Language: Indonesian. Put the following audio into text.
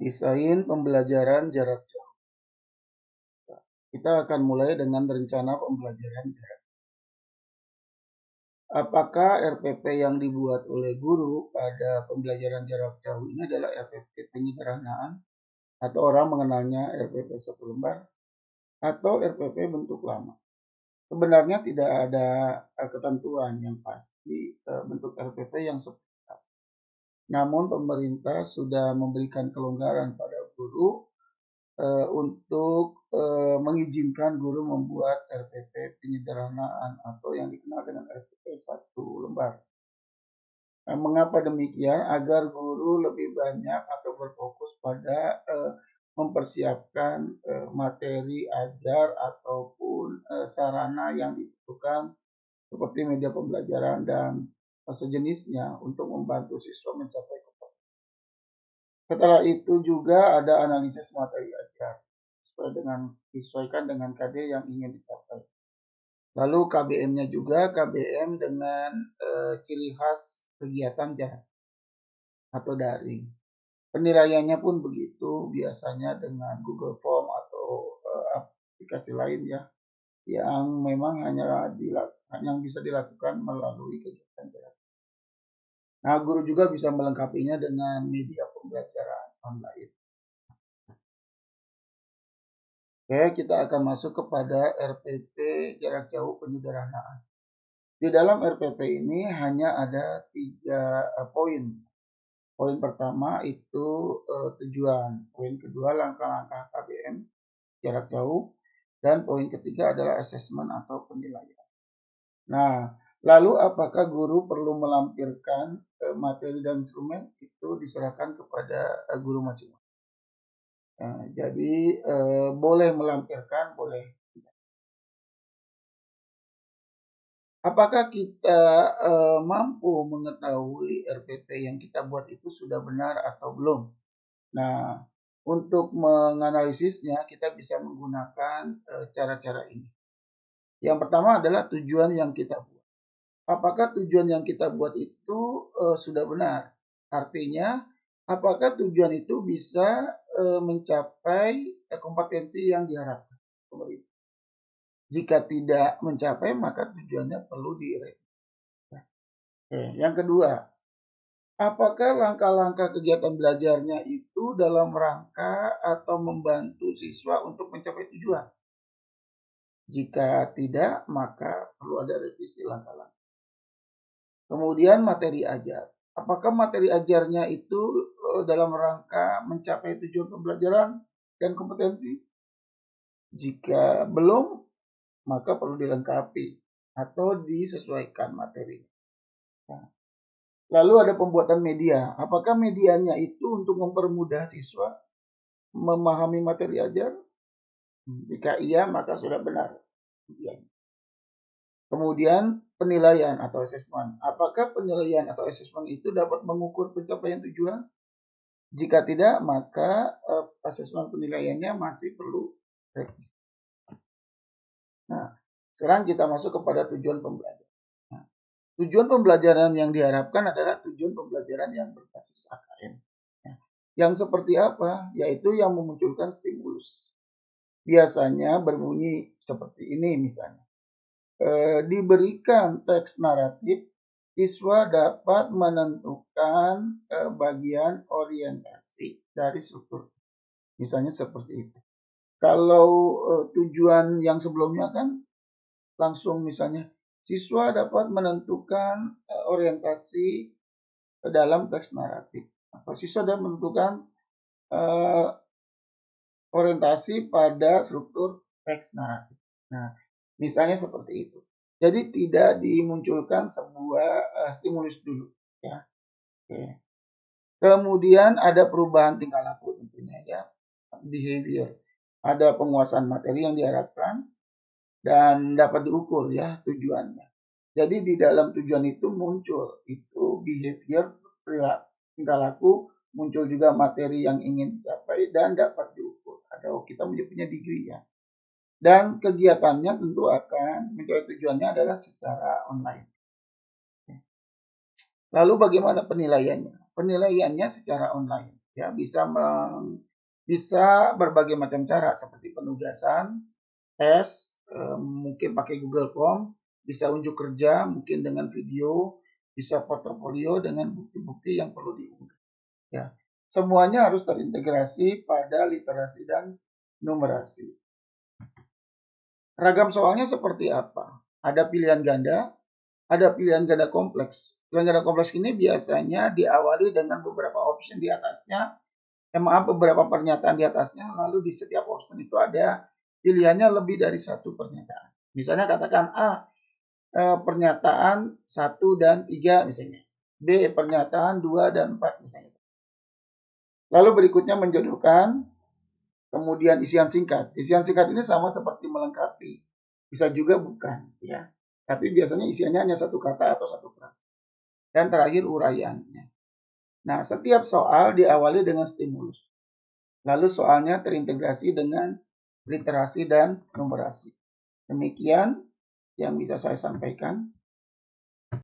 Desain pembelajaran jarak jauh. Kita akan mulai dengan rencana pembelajaran jarak jauh. Apakah RPP yang dibuat oleh guru pada pembelajaran jarak jauh ini adalah RPP penyederhanaan atau orang mengenalnya RPP 1 lembar atau RPP bentuk lama? Sebenarnya tidak ada ketentuan yang pasti bentuk RPP yang seperti apa. Namun pemerintah sudah memberikan kelonggaran pada guru untuk mengizinkan guru membuat RPP penyederhanaan atau yang dikenal dengan RPP 1 lembar. Mengapa demikian? Agar guru lebih banyak atau berfokus pada mempersiapkan materi ajar ataupun sarana yang dibutuhkan seperti media pembelajaran dan sejenisnya untuk membantu siswa mencapai kompetensi. Setelah itu juga ada analisis materi ajar disesuaikan dengan KD yang ingin dicapai. Lalu KBM-nya juga KBM dengan ciri khas kegiatan jarak atau daring. Penilaiannya pun begitu, biasanya dengan Google Form atau aplikasi lain ya, yang memang yang bisa dilakukan melalui kegiatan jarak. Nah, guru juga bisa melengkapinya dengan media pembelajaran online. Oke, kita akan masuk kepada RPP jarak jauh penyederhanaan. Di dalam RPP ini hanya ada 3 poin. Poin pertama itu tujuan, poin kedua langkah-langkah KBM jarak jauh, dan poin ketiga adalah asesmen atau penilaian. Nah, lalu apakah guru perlu melampirkan materi dan instrumen? Itu diserahkan kepada guru masing-masing. Jadi boleh melampirkan, boleh tidak. Apakah kita mampu mengetahui RPP yang kita buat itu sudah benar atau belum? Nah, untuk menganalisisnya kita bisa menggunakan cara-cara ini. Yang pertama adalah tujuan yang kita buat. Apakah tujuan yang kita buat itu sudah benar? Artinya, apakah tujuan itu bisa mencapai kompetensi yang diharapkan pemerintah? Jika tidak mencapai, maka tujuannya perlu direvisi. Yang kedua, apakah langkah-langkah kegiatan belajarnya itu dalam rangka atau membantu siswa untuk mencapai tujuan? Jika tidak, maka perlu ada revisi langkah-langkah. Kemudian materi ajar. Apakah materi ajarnya itu dalam rangka mencapai tujuan pembelajaran dan kompetensi? Jika belum, maka perlu dilengkapi atau disesuaikan materi. Nah, lalu ada pembuatan media. Apakah medianya itu untuk mempermudah siswa memahami materi ajar? Jika iya, maka sudah benar. Kemudian penilaian atau asesmen. Apakah penilaian atau asesmen itu dapat mengukur pencapaian tujuan? Jika tidak, maka asesmen penilaiannya masih perlu revisi. Nah, sekarang kita masuk kepada tujuan pembelajaran. Nah, tujuan pembelajaran yang diharapkan adalah tujuan pembelajaran yang berbasis AKM. Nah, yang seperti apa? Yaitu yang memunculkan stimulus. Biasanya berbunyi seperti ini misalnya. Diberikan teks naratif, siswa dapat menentukan bagian orientasi dari struktur. Misalnya seperti itu. Kalau tujuan yang sebelumnya kan langsung misalnya siswa dapat menentukan orientasi dalam teks naratif. Atau siswa dapat menentukan orientasi pada struktur teks naratif. Nah, misalnya seperti itu. Jadi tidak dimunculkan sebuah stimulus dulu, ya. Oke. Kemudian ada perubahan tingkah laku tentunya ya, behavior. Ada penguasaan materi yang diharapkan dan dapat diukur ya tujuannya. Jadi di dalam tujuan itu muncul itu behavior, tingkah laku, muncul juga materi yang ingin dicapai dan dapat diukur. Ada kita punya degree ya. Dan kegiatannya tentu akan mencapai tujuannya adalah secara online. Lalu bagaimana penilaiannya? Penilaiannya secara online. Ya, bisa berbagai macam cara seperti penugasan, tes, mungkin pakai Google Form, bisa unjuk kerja mungkin dengan video, bisa portofolio dengan bukti-bukti yang perlu diunggah, ya. Semuanya harus terintegrasi pada literasi dan numerasi. Ragam soalnya seperti apa? Ada pilihan ganda, ada pilihan ganda kompleks. Pilihan ganda kompleks ini biasanya diawali dengan beberapa option di atasnya, beberapa pernyataan di atasnya, lalu di setiap option itu ada pilihannya lebih dari satu pernyataan. Misalnya katakan A, pernyataan 1 dan 3 misalnya. B, pernyataan 2 dan 4 misalnya. Lalu berikutnya menjodohkan, kemudian isian singkat. Isian singkat ini sama seperti melengkapi. Bisa juga bukan, ya. Tapi biasanya isiannya hanya satu kata atau satu frasa. Dan terakhir uraiannya. Nah, setiap soal diawali dengan stimulus. Lalu soalnya terintegrasi dengan literasi dan numerasi. Demikian yang bisa saya sampaikan.